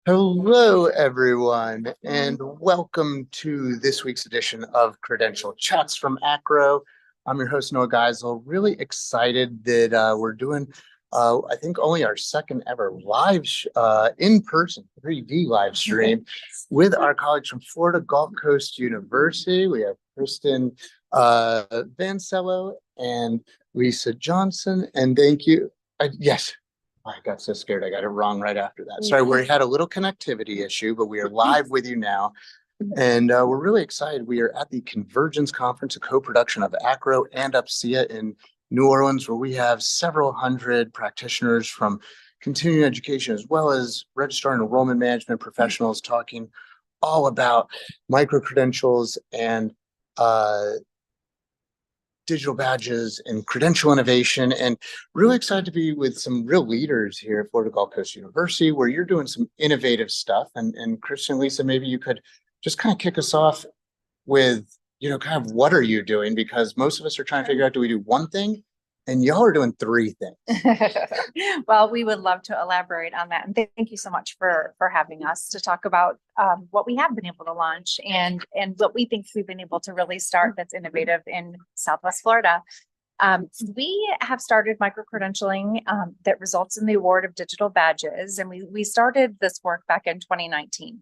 Hello, everyone, and welcome to this week's edition of Credential Chats from AACRAO. I'm your host, Noah Geisel. Really excited that we're doing, I think, only our second ever live, in-person 3D live stream with our colleagues from Florida Gulf Coast University. We have Kristen Vancello and Lisa Johnson, and thank you. Yes. I got so scared. I got it wrong right after that. Sorry, we had a little connectivity issue, but we are live with you now. And we're really excited. We are at the Convergence Conference, a co-production of AACRAO and UPSIA in New Orleans, where we have several hundred practitioners from continuing education, as well as registrar and enrollment management professionals talking all about micro-credentials and digital badges and credential innovation, and really excited to be with some real leaders here at Florida Gulf Coast University, where you're doing some innovative stuff. And Christian, Lisa, maybe you could just kind of kick us off with, kind of what are you doing? Because most of us are trying to figure out, do we do one thing? And y'all are doing three things. Well, we would love to elaborate on that. And thank you so much for having us to talk about what we have been able to launch and what we think we've been able to really start that's innovative in Southwest Florida. We have started micro-credentialing that results in the award of digital badges. And we started this work back in 2019.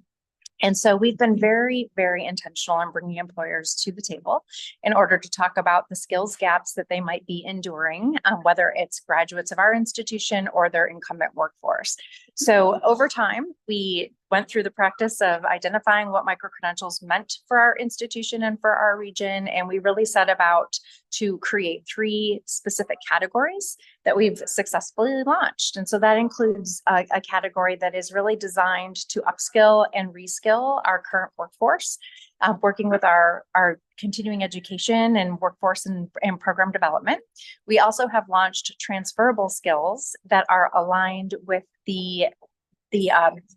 And so we've been very, very intentional in bringing employers to the table in order to talk about the skills gaps that they might be enduring, whether it's graduates of our institution or their incumbent workforce. So over time, we went through the practice of identifying what micro-credentials meant for our institution and for our region. And we really set about to create three specific categories that we've successfully launched. And so that includes a category that is really designed to upskill and reskill our current workforce, working with our continuing education and workforce and program development. We also have launched transferable skills that are aligned with the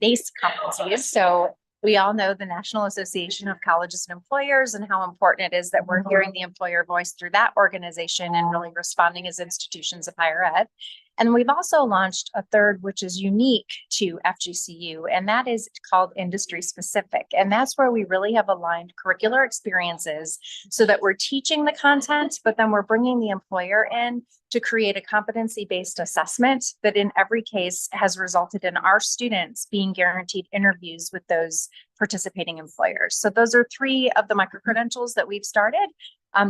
base competencies. So we all know the National Association of Colleges and Employers and how important it is that we're hearing the employer voice through that organization and really responding as institutions of higher ed. And we've also launched a third, which is unique to FGCU, and that is called industry specific. And that's where we really have aligned curricular experiences so that we're teaching the content, but then we're bringing the employer in to create a competency-based assessment that in every case has resulted in our students being guaranteed interviews with those participating employers. So those are three of the micro-credentials that we've started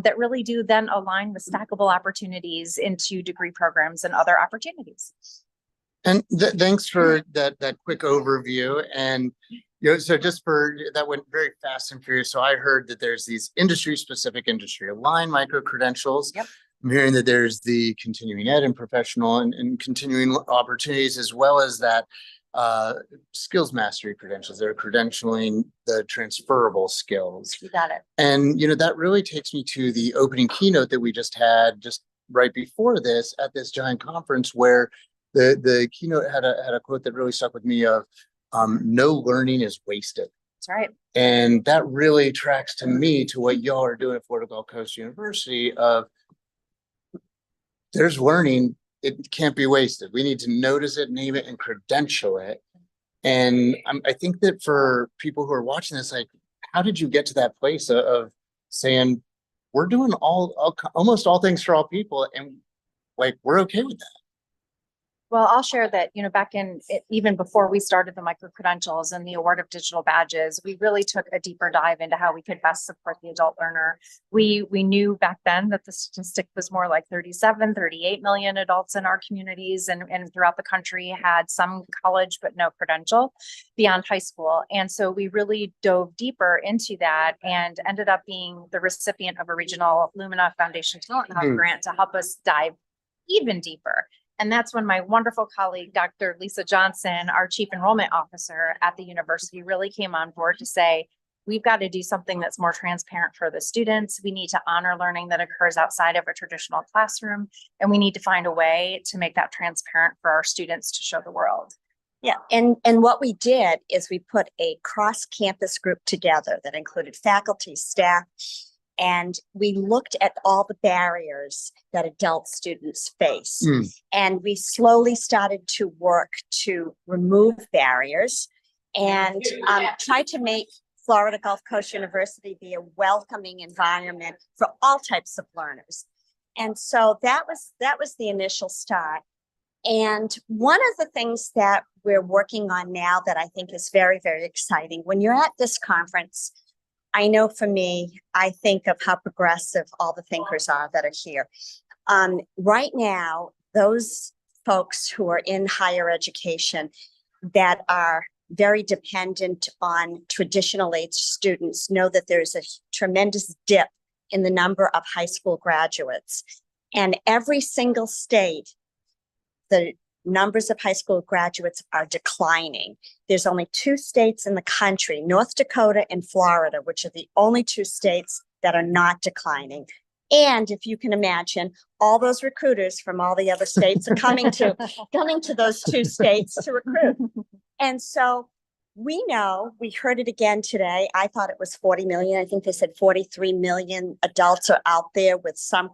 that really do then align with stackable opportunities into degree programs and other opportunities. And thanks for that quick overview. And so just for that went very fast and furious. So I heard that there's these industry-specific, industry-aligned micro-credentials. Yep. I'm hearing that there's the continuing ed and professional and continuing opportunities, as well as that skills mastery credentials. They're credentialing the transferable skills. You got it. And, that really takes me to the opening keynote that we just had just right before this at this giant conference, where the keynote had a quote that really stuck with me of no learning is wasted. That's right. And that really tracks to me to what y'all are doing at Florida Gulf Coast University of there's learning. It can't be wasted. We need to notice it, name it, and credential it. And I think that for people who are watching this, like, how did you get to that place of saying we're doing almost all things for all people, and like we're okay with that? Well, I'll share that, back in even before we started the micro-credentials and the award of digital badges, we really took a deeper dive into how we could best support the adult learner. We knew back then that the statistic was more like 38 million adults in our communities and throughout the country had some college, but no credential beyond high school. And so we really dove deeper into that and ended up being the recipient of a regional Lumina Foundation Talent Hub grant to help us dive even deeper. And that's when my wonderful colleague, Dr. Lisa Johnson, our Chief Enrollment Officer at the university, really came on board to say, we've got to do something that's more transparent for the students. We need to honor learning that occurs outside of a traditional classroom. And we need to find a way to make that transparent for our students to show the world. Yeah, and what we did is we put a cross-campus group together that included faculty, staff, and we looked at all the barriers that adult students face. And we slowly started to work to remove barriers. and try to make Florida Gulf Coast University be a welcoming environment for all types of learners. And so that was the initial start. And one of the things that we're working on now that I think is very, very exciting, when you're at this conference, I know for me, I think of how progressive all the thinkers are that are here. Right now, those folks who are in higher education that are very dependent on traditional age students know that there's a tremendous dip in the number of high school graduates. And every single state, the numbers of high school graduates are declining. There's only 2 states in the country, North Dakota and Florida, which are the only 2 states that are not declining. And if you can imagine, all those recruiters from all the other states are coming to those 2 states to recruit. And so we know, we heard it again today. I thought it was 40 million. I think they said 43 million adults are out there with some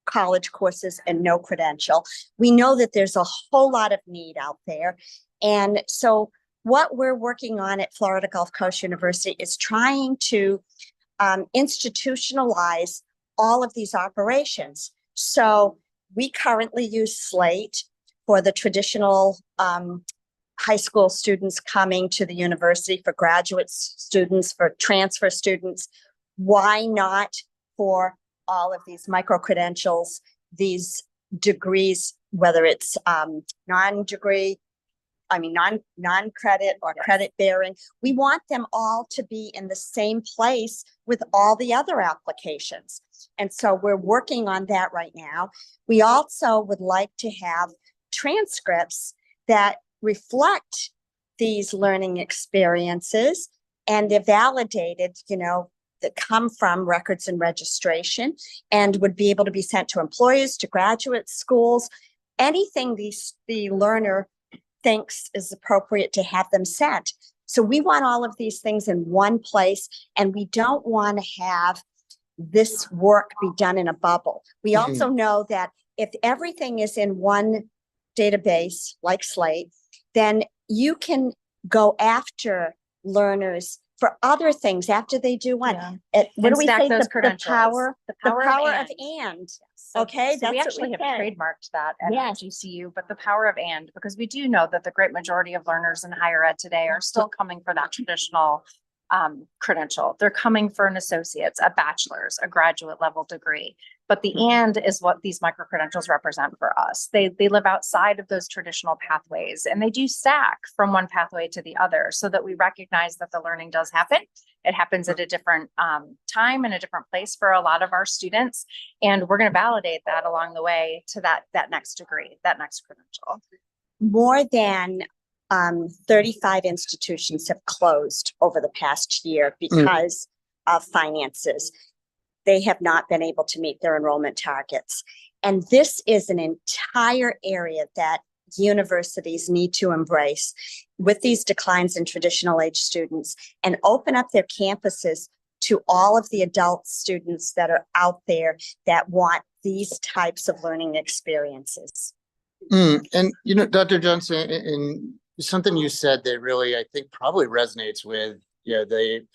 college courses and no credential. We know that there's a whole lot of need out there. And so what we're working on at Florida Gulf Coast University is trying to institutionalize all of these operations. So we currently use Slate for the traditional high school students coming to the university, for graduate students, for transfer students. Why not for all of these micro-credentials, these degrees, whether it's non-credit or credit bearing? We want them all to be in the same place with all the other applications. And so we're working on that right now. We also would like to have transcripts that reflect these learning experiences, and they're validated, that come from records and registration, and would be able to be sent to employers, to graduate schools, anything the learner thinks is appropriate to have them sent. So we want all of these things in one place, and we don't want to have this work be done in a bubble. We also know that if everything is in one database like Slate, then you can go after learners for other things after they do one. Yeah. What do we stack say? those The credentials. power of and. and. So, Okay, so we that's actually what have we say. trademarked that at Yes. FGCU, but the power of and, because we do know that the great majority of learners in higher ed today are still coming for that traditional credential. They're coming for an associate's, a bachelor's, a graduate level degree. But the and is what these micro-credentials represent for us. They live outside of those traditional pathways, and they do stack from one pathway to the other, so that we recognize that the learning does happen. It happens at a different time and a different place for a lot of our students. And we're going to validate that along the way to that next degree, that next credential. More than 35 institutions have closed over the past year because of finances. They have not been able to meet their enrollment targets. And this is an entire area that universities need to embrace with these declines in traditional age students, and open up their campuses to all of the adult students that are out there that want these types of learning experiences. And, Dr. Johnson, and something you said that really, I think, probably resonates with, the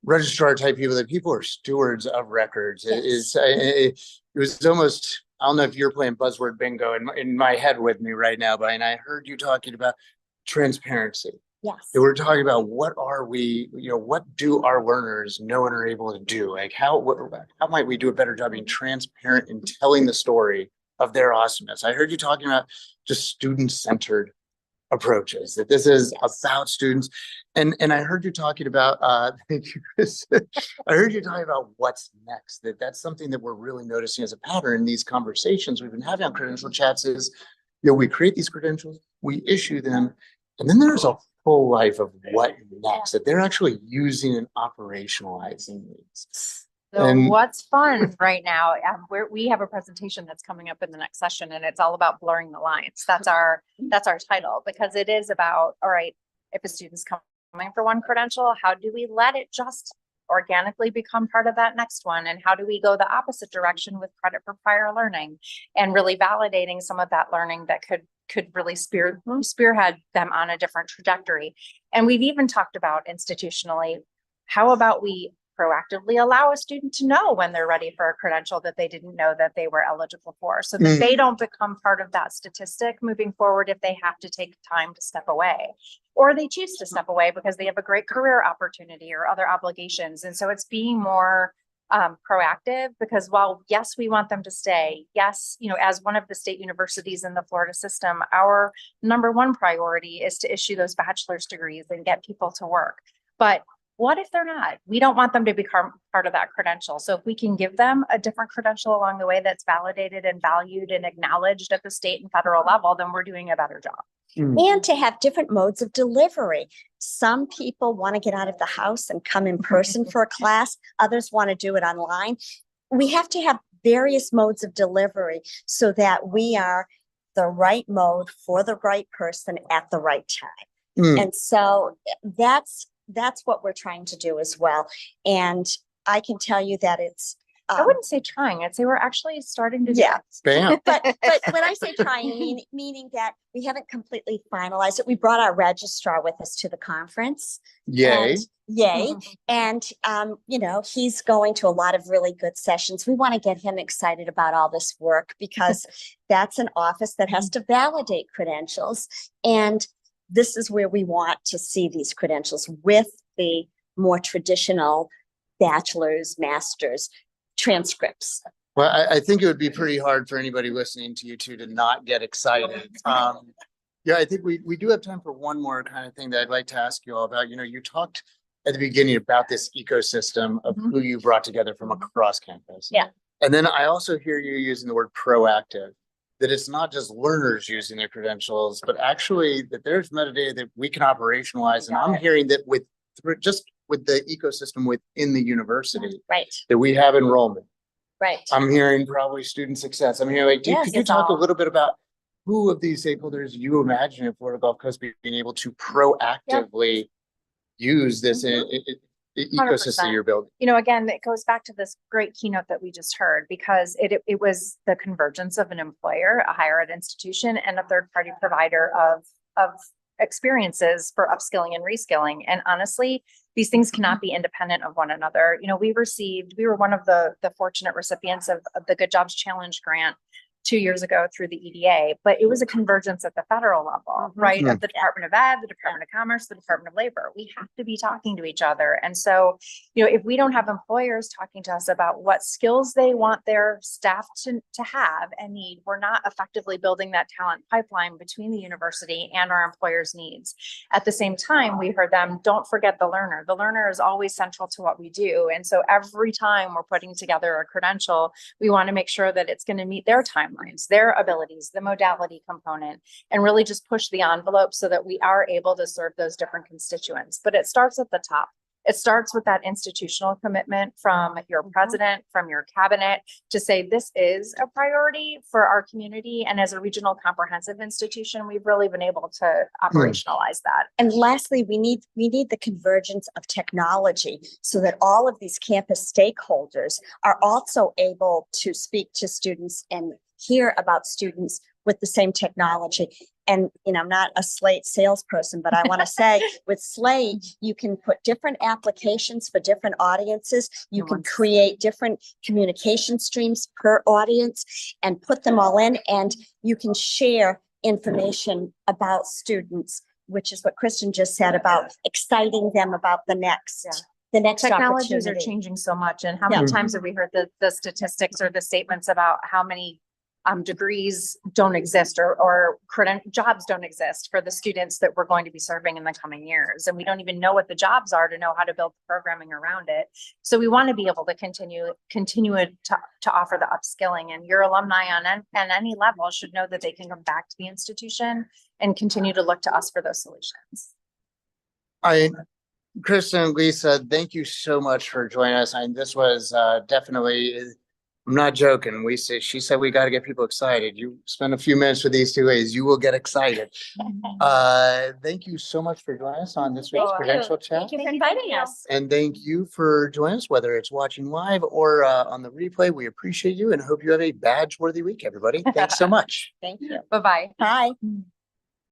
registrar type people, that people are stewards of records. Yes. It was almost, I don't know if you're playing buzzword bingo in my head with me right now, but I heard you talking about transparency. Yes. And we're talking about what do our learners know and are able to do? Like how might we do a better job being transparent and telling the story of their awesomeness? I heard you talking about just student-centered approaches, that this is about students. And I heard you talking about thank you, Chris. I heard you talking about what's next, that's something that we're really noticing as a pattern in these conversations we've been having on Credential Chats is, we create these credentials, we issue them, and then there's a full life of what next, that they're actually using and operationalizing these. So what's fun right now, we have a presentation that's coming up in the next session, and it's all about blurring the lines. That's our title, because it is about, all right, if a student's coming for one credential, how do we let it just organically become part of that next one? And how do we go the opposite direction with credit for prior learning and really validating some of that learning that could really spearhead them on a different trajectory? And we've even talked about institutionally, how about we proactively allow a student to know when they're ready for a credential that they didn't know that they were eligible for, so that they don't become part of that statistic moving forward if they have to take time to step away, or they choose to step away because they have a great career opportunity or other obligations. And so it's being more proactive, because while yes, we want them to stay, yes, you know, as one of the state universities in the Florida system, our number one priority is to issue those bachelor's degrees and get people to work. But what if they're not? We don't want them to become part of that credential. So if we can give them a different credential along the way that's validated and valued and acknowledged at the state and federal level, then we're doing a better job. And to have different modes of delivery. Some people want to get out of the house and come in person for a class. Others want to do it online. We have to have various modes of delivery so that we are the right mode for the right person at the right time. And so that's what we're trying to do as well. And I can tell you that it's I wouldn't say trying. I'd say we're actually starting to do yeah. Bam. But when I say trying, meaning that we haven't completely finalized it. We brought our registrar with us to the conference. Yay. And, yay. And, you know, he's going to a lot of really good sessions. We want to get him excited about all this work, because that's an office that has to validate credentials. And this is where we want to see these credentials with the more traditional bachelor's, master's transcripts. Well, I think it would be pretty hard for anybody listening to you two to not get excited. Yeah, I think we do have time for one more kind of thing that I'd like to ask you all about. You know, you talked at the beginning about this ecosystem of who you brought together from across campus. Yeah. And then I also hear you using the word proactive, that it's not just learners using their credentials, but actually that there's metadata that we can operationalize. And I'm hearing that with the ecosystem within the university, Right. that we have enrollment. Right. I'm hearing probably student success. I'm hearing, like, could you talk a little bit about who of these stakeholders you imagine in Florida Gulf Coast being able to proactively use this ecosystem you're building? You know, again, it goes back to this great keynote that we just heard, because it was the convergence of an employer, a higher ed institution, and a third party provider of experiences for upskilling and reskilling. And honestly, these things cannot be independent of one another. You know, we were one of the fortunate recipients of the Good Jobs Challenge grant 2 years ago through the EDA, but it was a convergence at the federal level, right? Of the Department of Ed, the Department of Commerce, the Department of Labor. We have to be talking to each other. And so, you know, if we don't have employers talking to us about what skills they want their staff to have and need, we're not effectively building that talent pipeline between the university and our employers' needs. At the same time, we heard them, don't forget the learner. The learner is always central to what we do. And so every time we're putting together a credential, we want to make sure that it's going to meet their timelines, their abilities, the modality component, and really just push the envelope so that we are able to serve those different constituents. But it starts at the top. It starts with that institutional commitment from your president, from your cabinet, to say this is a priority for our community. And as a regional comprehensive institution, we've really been able to operationalize that. And lastly, we need the convergence of technology so that all of these campus stakeholders are also able to speak to students and hear about students with the same technology. And, you know, I'm not a Slate salesperson, but I want to say with Slate, you can put different applications for different audiences. You can create different communication streams per audience and put them all in, and you can share information about students, which is what Kristen just said about exciting them about the next. The next technologies are changing so much. And how many times have we heard the statistics or the statements about how many degrees don't exist or jobs don't exist for the students that we're going to be serving in the coming years. And we don't even know what the jobs are to know how to build programming around it. So we want to be able to continue to offer the upskilling, and your alumni on any level should know that they can come back to the institution and continue to look to us for those solutions. Kristen and Lisa, thank you so much for joining us. This was definitely I'm not joking. She said we got to get people excited. You spend a few minutes with these two ladies, you will get excited. Thank you so much for joining us on this week's Thank you. Credential Chat. Thank you for inviting us. And thank you for joining us, whether it's watching live or on the replay. We appreciate you and hope you have a badge-worthy week, everybody. Thanks so much. Thank you. Bye-bye. Bye.